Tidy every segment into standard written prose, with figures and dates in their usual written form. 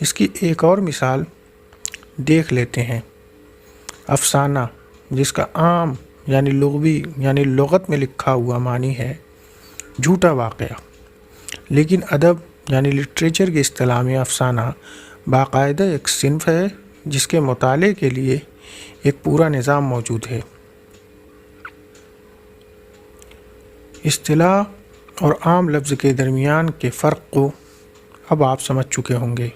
اس کی ایک اور مثال دیکھ لیتے ہیں۔ افسانہ، جس کا عام یعنی لغوی یعنی لغت میں لکھا ہوا معنی ہے جھوٹا واقعہ، لیکن ادب یعنی لٹریچر کی اصطلاح میں افسانہ باقاعدہ ایک صنف ہے جس کے مطالعے کے لیے ایک پورا نظام موجود ہے۔ اصطلاح اور عام لفظ کے درمیان کے فرق کو اب آپ سمجھ چکے ہوں گے۔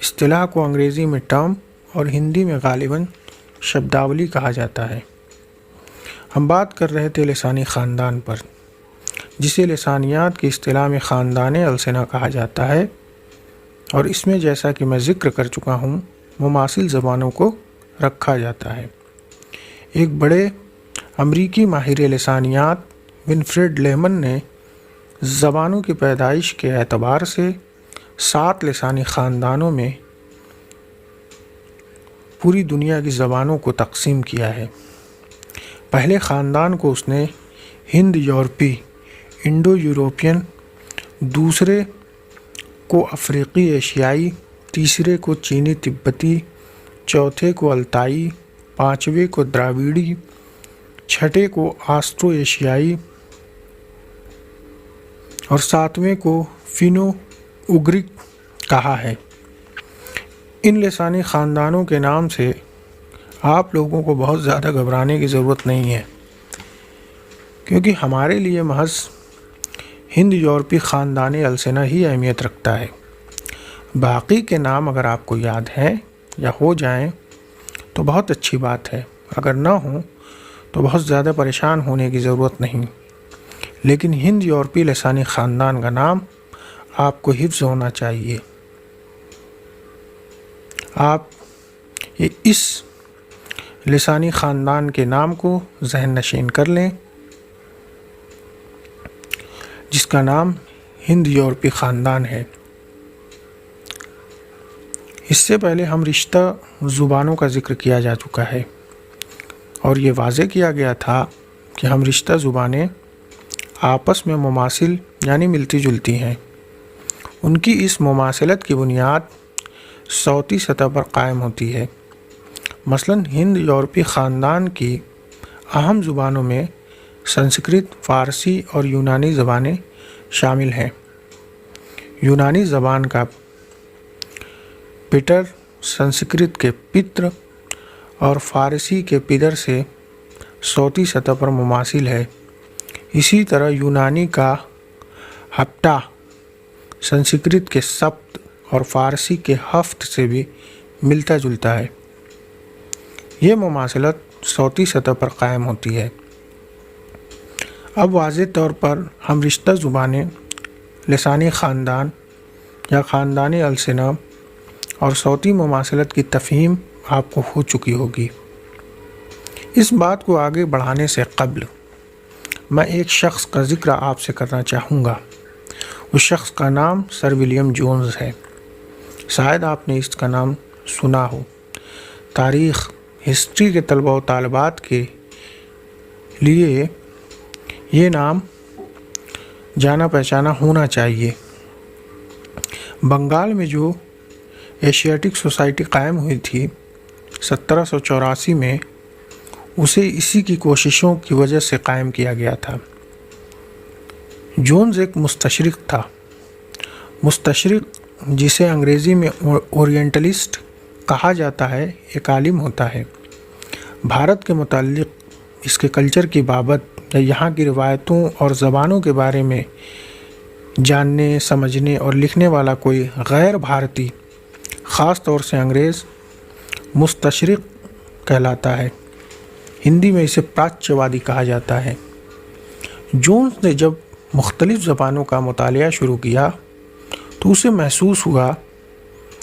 اصطلاح کو انگریزی میں ٹرم اور ہندی میں غالباً شبداولی کہا جاتا ہے۔ ہم بات کر رہے تھے لسانی خاندان پر، جسے لسانیات کی اصطلاح میں خاندان السنہ کہا جاتا ہے، اور اس میں جیسا کہ میں ذکر کر چکا ہوں مماثل زبانوں کو رکھا جاتا ہے۔ ایک بڑے امریکی ماہر لسانیات ونفریڈ لیمن نے زبانوں کی پیدائش کے اعتبار سے 7 لسانی خاندانوں میں پوری دنیا کی زبانوں کو تقسیم کیا ہے۔ پہلے خاندان کو اس نے ہند یورپی انڈو یوروپین، دوسرے کو افریقی ایشیائی، تیسرے کو چینی تبتی، چوتھے کو التائی، پانچویں کو دراویڑی، چھٹے کو آسٹرو ایشیائی اور ساتویں کو فینو اگرک کہا ہے۔ ان لسانی خاندانوں کے نام سے آپ لوگوں کو بہت زیادہ گھبرانے کی ضرورت نہیں ہے، کیونکہ ہمارے لیے محض ہند یورپی خاندان السنہ ہی اہمیت رکھتا ہے۔ باقی کے نام اگر آپ کو یاد ہیں یا ہو جائیں تو بہت اچھی بات ہے، اگر نہ ہوں تو بہت زیادہ پریشان ہونے کی ضرورت نہیں، لیکن ہند یورپی لسانی خاندان کا نام آپ کو حفظ ہونا چاہیے۔ آپ اس لسانی خاندان کے نام کو ذہن نشین کر لیں، جس کا نام ہند یورپی خاندان ہے۔ اس سے پہلے ہم رشتہ زبانوں کا ذکر کیا جا چکا ہے، اور یہ واضح کیا گیا تھا کہ ہم رشتہ زبانیں آپس میں مماثل یعنی ملتی جلتی ہیں۔ ان کی اس مماثلت کی بنیاد صوتی سطح پر قائم ہوتی ہے۔ مثلاً ہند یورپی خاندان کی اہم زبانوں میں سنسکرت، فارسی اور یونانی زبانیں شامل ہیں۔ یونانی زبان کا پیٹر سنسکرت کے پتر اور فارسی کے پدر سے صوتی سطح پر مماثل ہے۔ اسی طرح یونانی کا ہپٹا سنسکرت کے سپت اور فارسی کے ہفت سے بھی ملتا جلتا ہے۔ یہ مماثلت صوتی سطح پر قائم ہوتی ہے۔ اب واضح طور پر ہم رشتہ زبانیں، لسانی خاندان یا خاندان السنہ اور صوتی مماثلت کی تفہیم آپ کو ہو چکی ہوگی۔ اس بات کو آگے بڑھانے سے قبل میں ایک شخص کا ذکر آپ سے کرنا چاہوں گا۔ اس شخص کا نام سر ولیم جونز ہے۔ شاید آپ نے اس کا نام سنا ہو۔ تاریخ، ہسٹری کے طلبہ و طالبات کے لیے یہ نام جانا پہچانا ہونا چاہیے۔ بنگال میں جو ایشیاٹک سوسائٹی قائم ہوئی تھی 1784 میں، اسے اسی کی کوششوں کی وجہ سے قائم کیا گیا تھا۔ جونز ایک مستشرق تھا۔ مستشرق، جسے انگریزی میں اورینٹلسٹ کہا جاتا ہے، ایک عالم ہوتا ہے۔ بھارت کے متعلق، اس کے کلچر کی بابت یا یہاں کی روایتوں اور زبانوں کے بارے میں جاننے، سمجھنے اور لکھنے والا کوئی غیر بھارتی، خاص طور سے انگریز، مستشرق کہلاتا ہے۔ ہندی میں اسے پراچیہ وادی کہا جاتا ہے۔ جونز نے جب مختلف زبانوں کا مطالعہ شروع کیا تو اسے محسوس ہوا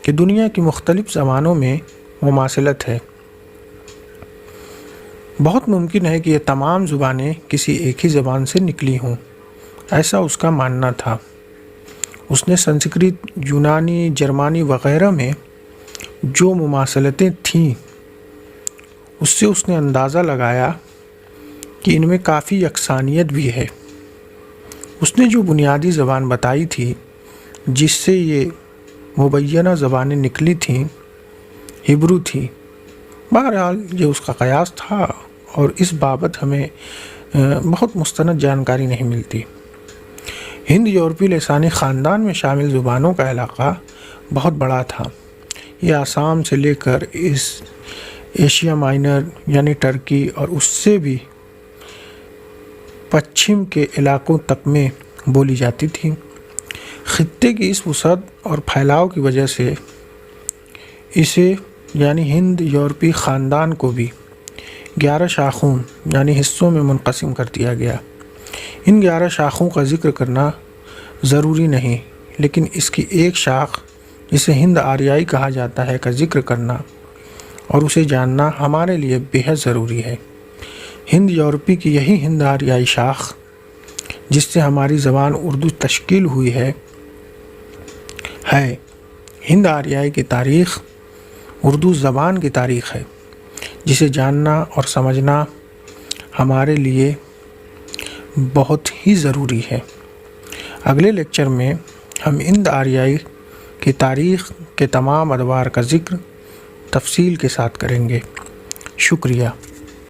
کہ دنیا کی مختلف زبانوں میں مماثلت ہے۔ بہت ممکن ہے کہ یہ تمام زبانیں کسی ایک ہی زبان سے نکلی ہوں، ایسا اس کا ماننا تھا۔ اس نے سنسکرت، یونانی، جرمانی وغیرہ میں جو مماثلتیں تھیں، اس سے اس نے اندازہ لگایا کہ ان میں کافی یکسانیت بھی ہے۔ اس نے جو بنیادی زبان بتائی تھی جس سے یہ مبینہ زبانیں نکلی تھیں ہبرو تھی۔ بہرحال یہ اس کا قیاس تھا اور اس بابت ہمیں بہت مستند جانکاری نہیں ملتی۔ ہند یورپی لسانی خاندان میں شامل زبانوں کا علاقہ بہت بڑا تھا۔ یہ آسام سے لے کر ایشیا مائنر یعنی ترکی اور اس سے بھی پچھم کے علاقوں تک میں بولی جاتی تھی۔ خطے کی اس وسعت اور پھیلاؤ کی وجہ سے اسے یعنی ہند یورپی خاندان کو بھی 11 شاخوں یعنی حصوں میں منقسم کر دیا گیا۔ ان 11 شاخوں کا ذکر کرنا ضروری نہیں، لیکن اس کی ایک شاخ جسے ہند آریائی کہا جاتا ہے کا ذکر کرنا اور اسے جاننا ہمارے لیے بہت ضروری ہے۔ ہند یورپی کی یہی ہند آریائی شاخ جس سے ہماری زبان اردو تشکیل ہوئی ہے ہند آریائی کی تاریخ اردو زبان کی تاریخ ہے، جسے جاننا اور سمجھنا ہمارے لیے بہت ہی ضروری ہے۔ اگلے لیکچر میں ہم ہند آریائی کی تاریخ کے تمام ادوار کا ذکر تفصیل کے ساتھ کریں گے۔ شکریہ۔